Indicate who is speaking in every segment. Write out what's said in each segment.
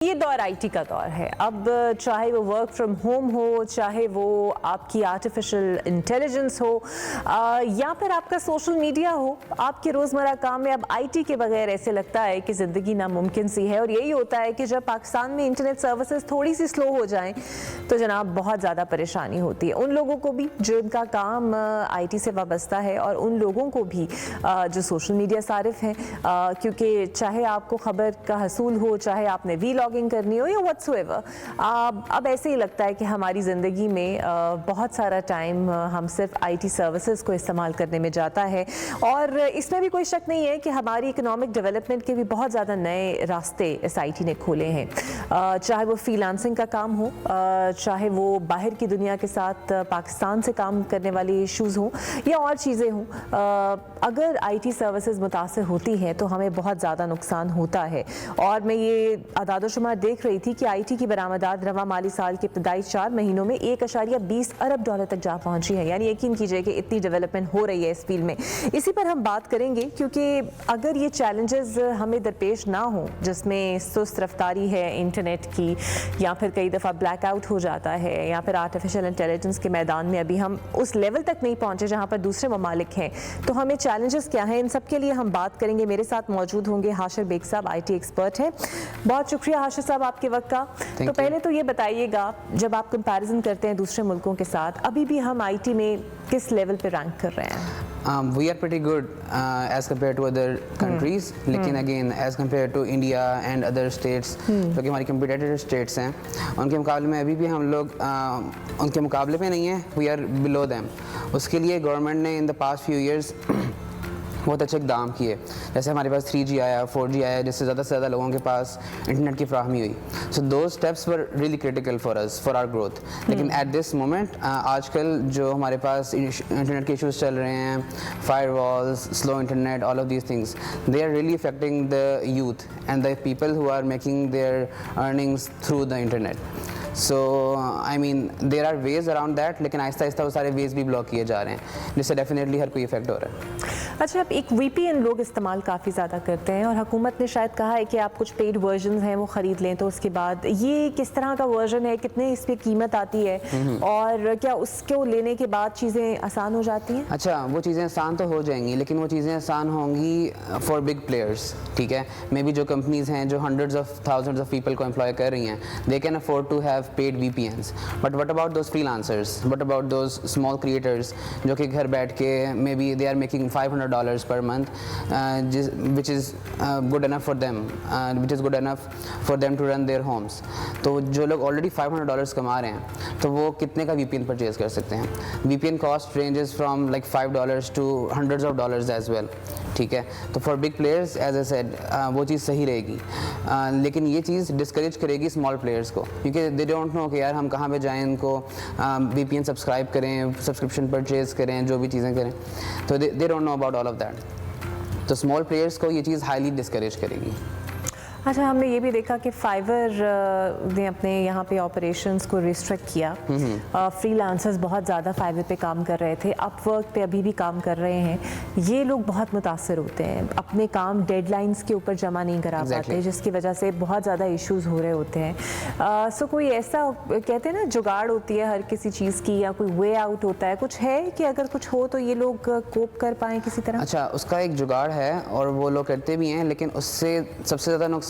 Speaker 1: ये दौर आईटी का दौर है। अब चाहे वो वर्क फ्रॉम होम हो, चाहे वो आपकी आर्टिफिशियल इंटेलिजेंस हो या फिर आपका सोशल मीडिया हो, आपके रोज़मर्रा काम में अब आईटी के बगैर ऐसे लगता है कि ज़िंदगी नामुमकिन सी है। और यही होता है कि जब पाकिस्तान में इंटरनेट सर्विसेज थोड़ी सी स्लो हो जाएं तो जनाब बहुत ज़्यादा परेशानी होती है उन लोगों को भी जो इनका काम आईटी से वाबस्ता है, और उन लोगों को भी जो सोशल मीडिया सारिफ हैं, क्योंकि चाहे आपको ख़बर का हसूल हो, चाहे आपने व्लॉगिंग करनी हो या व्हाट्सएवर, अब ऐसे ही लगता है कि हमारी ज़िंदगी में बहुत सारा टाइम हम सिर्फ आईटी सर्विसेज को इस्तेमाल करने में जाता है। और इसमें भी कोई शक नहीं है कि हमारी इकोनॉमिक डेवलपमेंट के भी बहुत ज़्यादा नए रास्ते इस आईटी ने खोले हैं। चाहे वो फ्रीलांसिंग का काम हो, चाहे वो बाहर की दुनिया के साथ पाकिस्तान से काम करने वाले इशूज़ हों या और चीज़ें हों, अगर आईटी सर्विसेज मुतासर होती हैं तो हमें बहुत ज़्यादा नुकसान होता है। और मैं ये आदादोशुमार देख रही थी कि आईटी की बरामदात रवा माली साल के इब्तदाई 4 महीनों में 1.20 अरब डॉलर तक जा पहुंची है। यानी यकीन कीजिए कि इतनी डेवलपमेंट हो रही है इस फील्ड में। इसी पर हम बात करेंगे, क्योंकि अगर ये चैलेंजेस हमें दरपेश ना हो, जिसमें सुस्त रफ्तारी है इंटरनेट की, या फिर कई दफ़ा ब्लैकआउट हो जाता है, या फिर आर्टिफिशियल इंटेलिजेंस के मैदान में अभी हम उस लेवल तक नहीं पहुंचे जहां पर दूसरे ममालिक हैं, तो हमें चैलेंजेस क्या हैं, इन सब के लिए हम बात करेंगे। मेरे साथ मौजूद होंगे हाशिर बेग साहब, आईटी एक्सपर्ट हैं। बहुत शुक्रिया हाशिर साहब आपके वक्त का। तो पहले तो ये बताइएगा, जब आप कंपैरिजन करते हैं दूसरे मुल्कों के साथ, अभी भी हम आईटी में किस लेवल पे रैंक कर रहे हैं?
Speaker 2: We are pretty good as compared to other countries, लेकिन again as compared to India and other states, जो कि हमारी competitor states हैं, उनके मुकाबले में अभी भी हम लोग उनके मुकाबले पे नहीं हैं, we are below them। उसके लिए गवर्नमेंट ने in the past few years बहुत अच्छे इकदाम किए। जैसे हमारे पास 3G आया, 4G आया, जिससे ज़्यादा से ज़्यादा लोगों के पास इंटरनेट की फ्राहमी हुई। सो दो steps were really critical for us, for our growth. लेकिन एट दिस मोमेंट आजकल जो हमारे पास इंटरनेट के इशूज़ चल रहे हैं, firewalls, slow internet, all of these things, they are really affecting the youth and the people who are making their earnings through the internet. So I mean there are ways around that, लेकिन आहिस्ता आहिस्ता वो सारे veg भी block किए जा रहे हैं, जिससे डेफिनेटली हर कोई इफेक्ट हो रहा है।
Speaker 1: अच्छा, अब एक VPN लोग इस्तेमाल काफ़ी ज़्यादा करते हैं, और हुकूमत ने शायद कहा है कि आप कुछ पेड वर्जन हैं वो ख़रीद लें। तो उसके बाद ये किस तरह का वर्जन है, कितने इस पर कीमत आती है, और क्या उसको लेने के बाद चीज़ें आसान हो जाती हैं?
Speaker 2: अच्छा, वो चीज़ें आसान तो हो जाएंगी, लेकिन वो चीज़ें आसान होंगी फॉर बिग प्लेयर्स, ठीक है। मे बी जो कंपनीज़ हैं जो hundreds of thousands of people को एम्प्लॉय कर रही हैं, they can afford to have paid VPNs, but what about those freelancers, what about those small creators जो कि घर बैठ के maybe they are making $500 per month, which is good enough for them, which is good enough for them to run their homes। तो जो लोग already $500 कमा रहे हैं, तो वो कितने का VPN परचेज कर सकते हैं? VPN cost ranges from like $5 to hundreds of dollars as well, ठीक है। तो for big players as I said वो चीज़ सही रहेगी, लेकिन ये चीज़ डिस्करेज करेगी स्मॉल प्लेयर्स को, क्योंकि दे डोंट नो कि यार हम कहाँ पे जाएं, इनको VPN सब्सक्राइब करें, सब्सक्रिप्शन परचेज करें, जो भी चीज़ें करें, तो they don't know about all of that. तो स्मॉल प्लेयर्स को ये चीज़ हाईली डिस्करेज करेगी।
Speaker 1: अच्छा, हमने ये भी देखा कि फाइवर ने अपने यहाँ पे ऑपरेशंस को रिस्ट्रिक्ट किया। फ्रीलांसर्स बहुत ज़्यादा फाइवर पे काम कर रहे थे, अपवर्क पे अभी भी काम कर रहे हैं। ये लोग बहुत मुतासर होते हैं, अपने काम डेडलाइंस के ऊपर जमा नहीं करा पाते, जिसकी वजह से बहुत ज़्यादा इश्यूज हो रहे होते हैं। सो कोई ऐसा कहते हैं ना, जुगाड़ होती है हर किसी चीज़ की, या कोई वे आउट होता है, कुछ है कि अगर कुछ हो तो ये लोग कोप कर पाएँ किसी तरह?
Speaker 2: अच्छा, उसका एक जुगाड़ है और वो लोग करते भी हैं, लेकिन उससे सबसे ज़्यादा नुकसान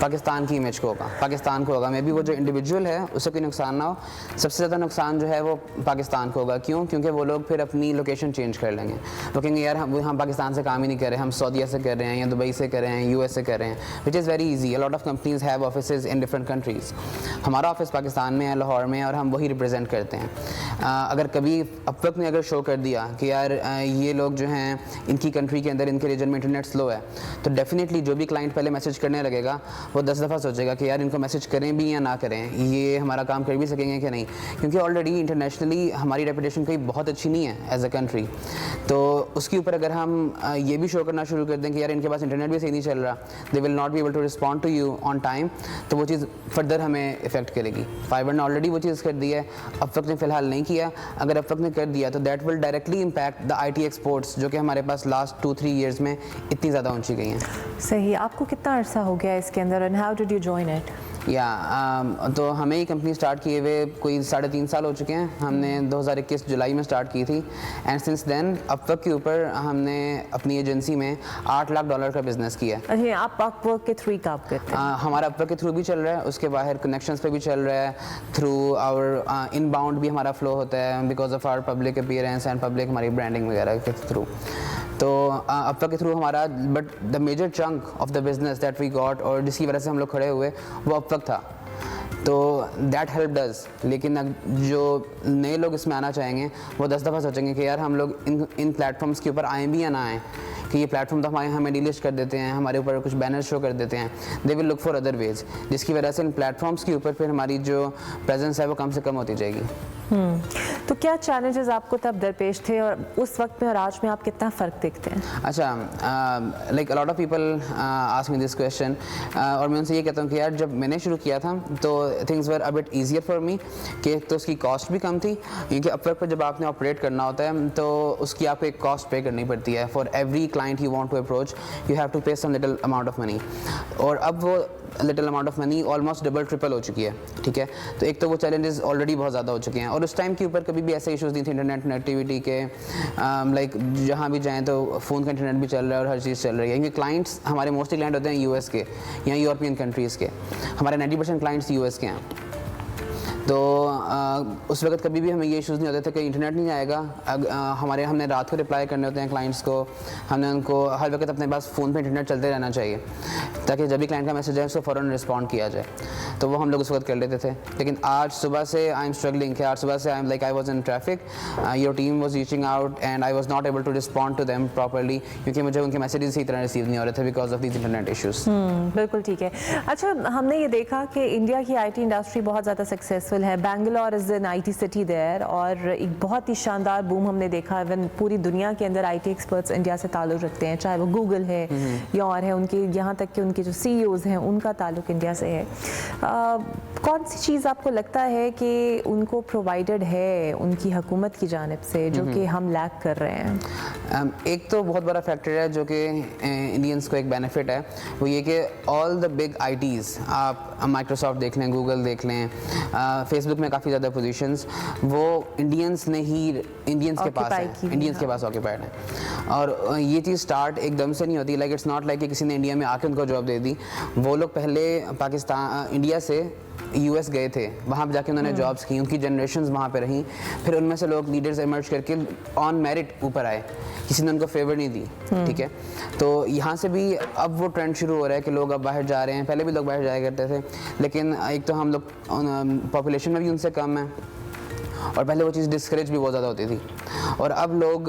Speaker 2: पाकिस्तान की इमेज को होगा, पाकिस्तान को होगा। मे बी वो जो इंडिविजुअल है उससे कोई नुकसान ना हो, सबसे ज़्यादा नुकसान जो है वो पाकिस्तान को होगा। क्यों? क्योंकि वो लोग फिर अपनी लोकेशन चेंज कर लेंगे। वो कहेंगे यार हम पाकिस्तान से काम ही नहीं कर रहे, हम सऊदीया से कर रहे हैं, या दुबई से कर रहे हैं, US से कर रहे हैं, which is very easy. A lot of companies have offices in different countries. हमारा ऑफिस पाकिस्तान में है, लाहौर में, और हम वही रिप्रेजेंट करते हैं। अगर कभी अपवर्क ने अगर शो कर दिया कि यार ये लोग जो हैं इनकी कंट्री के अंदर, इनके रीजन में इंटरनेट स्लो है, तो डेफिनेटली जो भी क्लाइंट पहले मैसेज करने लगेगा वो 10 दफ़ा सोचेगा कि यार इनको मैसेज करें भी या ना करें, ये हमारा काम कर भी सकेंगे कि नहीं, क्योंकि ऑलरेडी इंटरनेशनली हमारी रेपुटेशन कोई बहुत अच्छी नहीं है एज अ कंट्री। तो उसके ऊपर अगर हम ये भी शो करना शुरू कर दें कि यार इनके पास इंटरनेट भी सही नहीं चल रहा, they will not be able to respond to you on time, तो वो चीज़ फर्दर हमें इफेक्ट करेगी। फाइबर ने ऑलरेडी वो चीज़ कर दी है, अपवर्क ने फ़िलहाल नहीं किया। अगर अपवर्क ने कर दिया तो that will directly impact the IT exports, जो कि हमारे पास लास्ट 2-3 ईयर्स में इतनी ज़्यादा ऊँची गई हैं।
Speaker 1: सही। आपको कितना अर्सा हो गया इसके अंदर and how did you join it?
Speaker 2: या तो हमें ये कंपनी स्टार्ट किए हुए कोई 3.5 साल हो चुके हैं। हमने 2021 जुलाई में स्टार्ट की थी एंड सिंस देन अपवर्क के ऊपर हमने अपनी एजेंसी में $8 लाख का बिजनेस किया।
Speaker 1: अच्छा, आप अपवर्क के थ्रू काम करते हैं?
Speaker 2: हमारा अपवर्क के थ्रू भी चल रहा है, उसके बाहर कनेक्शंस पे भी चल रहा है, थ्रू आवर इनबाउंड भी हमारा फ्लो होता है because of our public appearance and public हमारी ब्रांडिंग वगैरह के थ्रू। तो अपवर्क के थ्रू हमारा but the major chunk of the business that we got और जिसकी वजह से हम लोग खड़े हुए वो अपवर्क था, तो दैट हेल्प डज। लेकिन जो नए लोग इसमें आना चाहेंगे वो 10 दफ़ा सोचेंगे कि यार हम लोग इन प्लेटफॉर्म्स के ऊपर आए भी या ना आए, कि ये प्लेटफॉर्म तो हमें डिलिस्ट कर देते हैं, हमारे ऊपर कुछ बैनर शो कर देते हैं, they will look for other ways, जिसकी वजह से इन प्लेटफॉर्म्स के ऊपर फिर हमारी जो प्रेजेंस है वो कम से कम होती जाएगी।
Speaker 1: तो क्या चैलेंजेस आपको तब दरपेश थे और उस वक्त में और आज में आप कितना फ़र्क देखते हैं?
Speaker 2: अच्छा, like a lot of people ask me this question और मैं उनसे ये कहता हूँ कि यार जब मैंने शुरू किया था तो things were a bit easier for me, कि तो उसकी कॉस्ट भी कम थी, क्योंकि अपवर्क पर जब आपने ऑपरेट करना होता है तो उसकी आपको एक कॉस्ट पे करनी पड़ती है। For every client you want to approach you have to pay some little amount of money, और अब वो little amount of money almost double triple हो चुकी है। ठीक है, तो एक तो वो चैलेंजेस ऑलरेडी बहुत ज़्यादा हो चुके हैं और उस टाइम के ऊपर कभी भी ऐसे इश्यूज़ नहीं थे इंटरनेट कनेक्टिविटी के, लाइक जहाँ भी जाएँ तो फ़ोन का इंटरनेट भी चल रहा है और हर चीज़ चल रही है, क्योंकि क्लाइंट्स हमारे मोस्टली क्लाइंट होते हैं यूएस के या यूरोपियन कंट्रीज़ के, हमारे 90% क्लाइंट्स यूएस के हैं। तो उस वक्त कभी भी हमें ये इश्यूज़ नहीं होते थे कि इंटरनेट नहीं आएगा। हमने रात को रिप्लाई करने होते हैं क्लाइंट्स को, हमने उनको हर वक्त अपने पास फ़ोन पे इंटरनेट चलते रहना चाहिए ताकि जब भी क्लाइंट का मैसेज आए उसको फ़ौरन रिस्पॉन्ड किया जाए, तो वो हम लोग उस वक्त कर लेते थे। लेकिन आज सुबह से आई एम स्ट्रगलिंग, आज सुबह से I was in traffic, your team was reaching out and I was not able to respond to them properly, क्योंकि मुझे उनके मैसेजेस सही तरह रिसीव नहीं हो रहे थे because of these internet issues.
Speaker 1: बिल्कुल ठीक है। अच्छा, हमने ये देखा कि इंडिया की IT इंडस्ट्री बहुत ज़्यादा सक्सेसफुल है, Bangalore is an IT city there, और एक बहुत ही शानदार बूम हमने देखा। इवन पूरी दुनिया के अंदर IT एक्सपर्ट्स इंडिया से ताल्लुक़ रखते हैं, चाहे वो गूगल है या और है, उनके यहाँ तक कि उनके जो CEOs हैं उनका ताल्लुक़ इंडिया से है। कौन सी चीज़ आपको लगता है कि उनको प्रोवाइडेड है उनकी हुकूमत की जानिब से जो कि हम लैक कर रहे हैं?
Speaker 2: एक तो बहुत बड़ा फैक्टर है जो कि इंडियंस को एक बेनिफिट है, वो ये कि ऑल द बिग ITs, आप माइक्रोसॉफ्ट देख लें, गूगल देख लें, फेसबुक में काफ़ी ज़्यादा पोजीशंस वो इंडियंस के पास ऑक्यूपाइड है। और ये चीज़ स्टार्ट एकदम से नहीं होती, लाइक इट्स नॉट लाइक कि किसी ने इंडिया में आके उनको जॉब दे दी। वो लोग पहले इंडिया से US गए थे, वहाँ पर जाके उन्होंने जॉब्स की, उनकी जनरेशन्स वहाँ पे रहीं, फिर उनमें से लोग लीडर्स इमर्ज करके ऑन मेरिट ऊपर आए, किसी ने उनको फेवर नहीं दी। ठीक है, तो यहाँ से भी अब वो ट्रेंड शुरू हो रहा है कि लोग अब बाहर जा रहे हैं। पहले भी लोग बाहर जाया करते थे, लेकिन एक तो हम लोग पॉपुलेशन में भी उनसे कम है, और पहले वो चीज़ डिस्करेज भी बहुत ज़्यादा होती थी, और अब लोग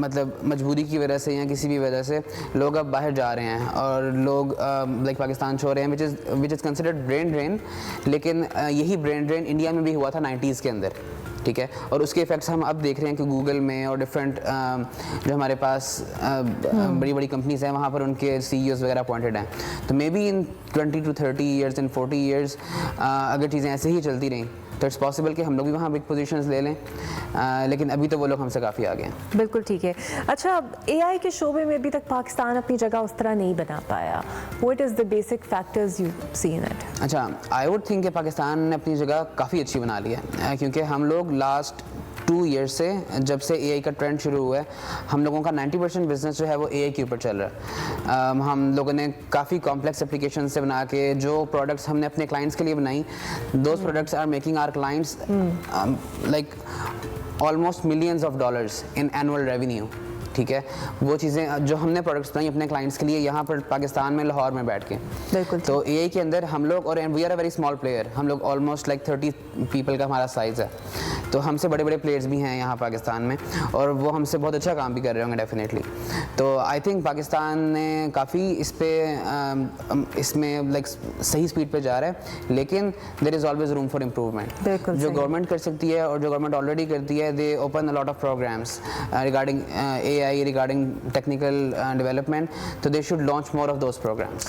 Speaker 2: मतलब मजबूरी की वजह से या किसी भी वजह से लोग अब बाहर जा रहे हैं और लोग लाइक पाकिस्तान छोड़ रहे हैं, which is considered brain drain. लेकिन यही ब्रेन ड्रेन इंडिया में भी हुआ था 90s के अंदर। ठीक है, और उसके इफेक्ट्स हम अब देख रहे हैं कि गूगल में और डिफरेंट जो हमारे पास बड़ी बड़ी कंपनीज हैं वहाँ पर उनके CEOs वगैरह अपॉइंटेड हैं। तो may be in 20 to 30 years, in 40 years अगर चीज़ें ऐसे ही चलती रहीं तो इट्स पॉसिबल कि हम लोग भी वहाँ बिग पोजीशंस ले लें, लेकिन अभी तो वो लोग हमसे काफ़ी आगे हैं।
Speaker 1: बिल्कुल ठीक है। अच्छा, AI के शोबे में अभी तक पाकिस्तान अपनी जगह उस तरह नहीं बना पाया। What is the basic factors you see in it?
Speaker 2: अच्छा, आई वुड थिंक कि पाकिस्तान ने अपनी जगह काफ़ी अच्छी बना ली है, क्योंकि हम लोग लास्ट 2 years से जब से AI का ट्रेंड शुरू हुआ है, हम लोगों का 90% बिजनेस जो है वो AI के ऊपर चल रहा है। हम लोगों ने काफ़ी कॉम्प्लेक्स एप्लीकेशन से बना के जो प्रोडक्ट्स हमने अपने क्लाइंट्स के लिए बनाई, those products are making our clients like almost millions of dollars in annual revenue. ठीक है, वो चीज़ें जो हमने प्रोडक्ट्स बनाई अपने क्लाइंट्स के लिए यहाँ पर पाकिस्तान में, लाहौर में बैठ के।
Speaker 1: बिल्कुल।
Speaker 2: तो AI के अंदर हम लोग, और we are a very small player, हम लोग ऑलमोस्ट लाइक 30 पीपल का हमारा साइज़ है, तो हमसे बड़े बड़े प्लेयर्स भी हैं यहाँ पाकिस्तान में, और वो हमसे बहुत अच्छा काम भी कर रहे होंगे डेफिनेटली। तो आई थिंक पाकिस्तान ने काफ़ी इसमें लाइक सही स्पीड पे जा रहा है, लेकिन there is always room for improvement. जो गवर्नमेंट कर सकती है और जो गवर्नमेंट ऑलरेडी करती है, they open a lot of programs regarding AI, regarding technical development, so they should launch more of those programs.